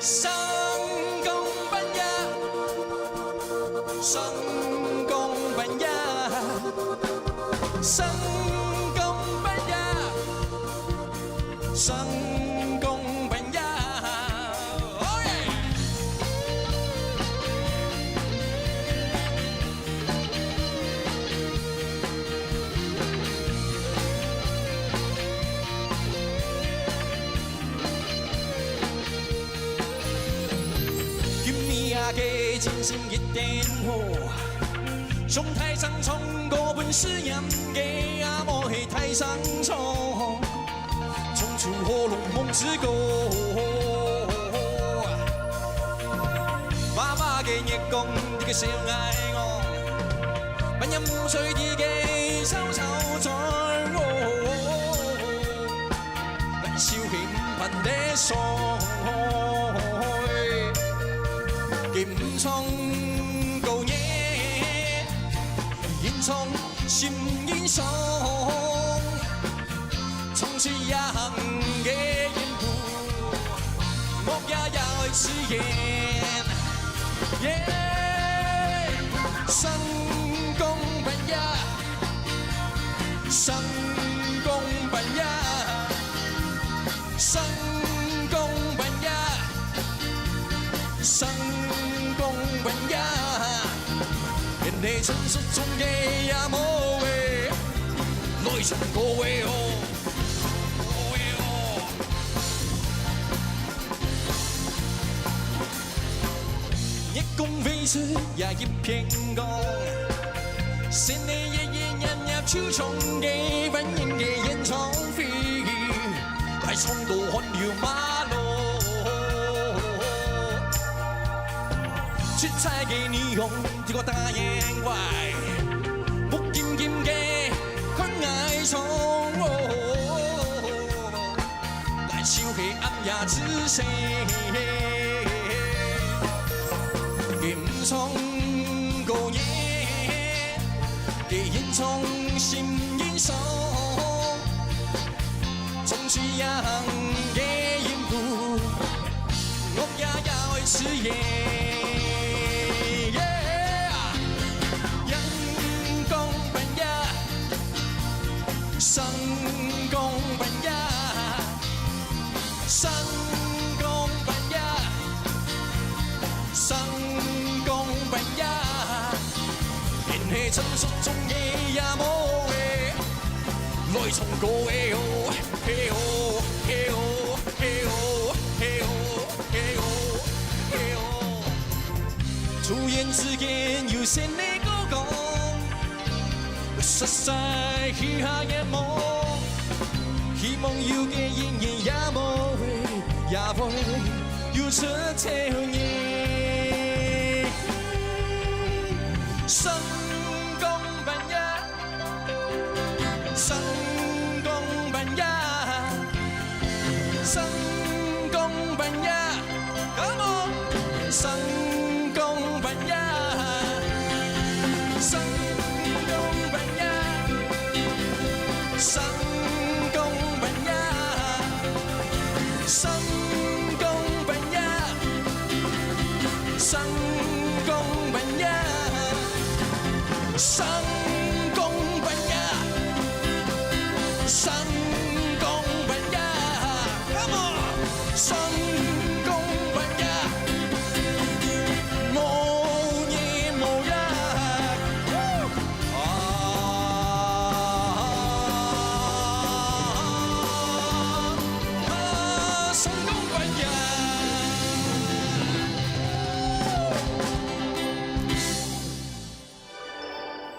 成功本呀，成功本呀，成功本呀，成功本呀。哦耶！给精神一点火，上台上唱歌本是演给阿莫喺台上唱，唱出火龙梦之歌。爸爸嘅日光，你嘅小愛我，半夜冇睡啲嘅手手在我，難笑起唔噴的爽。劍衝高野，煙囪閃煙爽，從此也行嘅煙霧，我也要吃煙。成功本呀，成功本呀，成功本呀，成功本呀，人哋親手種嘅也冇味，來從個位哦。一公飛出也一片光，是你夜夜日日超重嘅本應嘅演唱會，快衝到看了馬路。出差嘅你用這個大眼怪，木劍劍嘅昆艾蟲，難笑起暗也知聲。劍衝高野，嘅煙囪閃煙爽，從此也行嘅煙霧，我也要吃煙。成功本呀，成功本呀，成功本呀，連係親屬中嘅也冇嘅，來從個位哦，嘿哦，嘿哦，嘿哦，嘿哦，嘿哦，嘿哦，突然之間有些你個講。實在許下嘅夢，希望要嘅仍然也無會，也會要出條嘢。成功本呀，成功本呀，成功本呀 ，Come on， 成功本呀，成。成功本呀，成功本呀，成功本呀，成功本呀，成功本呀 ，Come on， 成功本呀，無夜無日。成功本呀，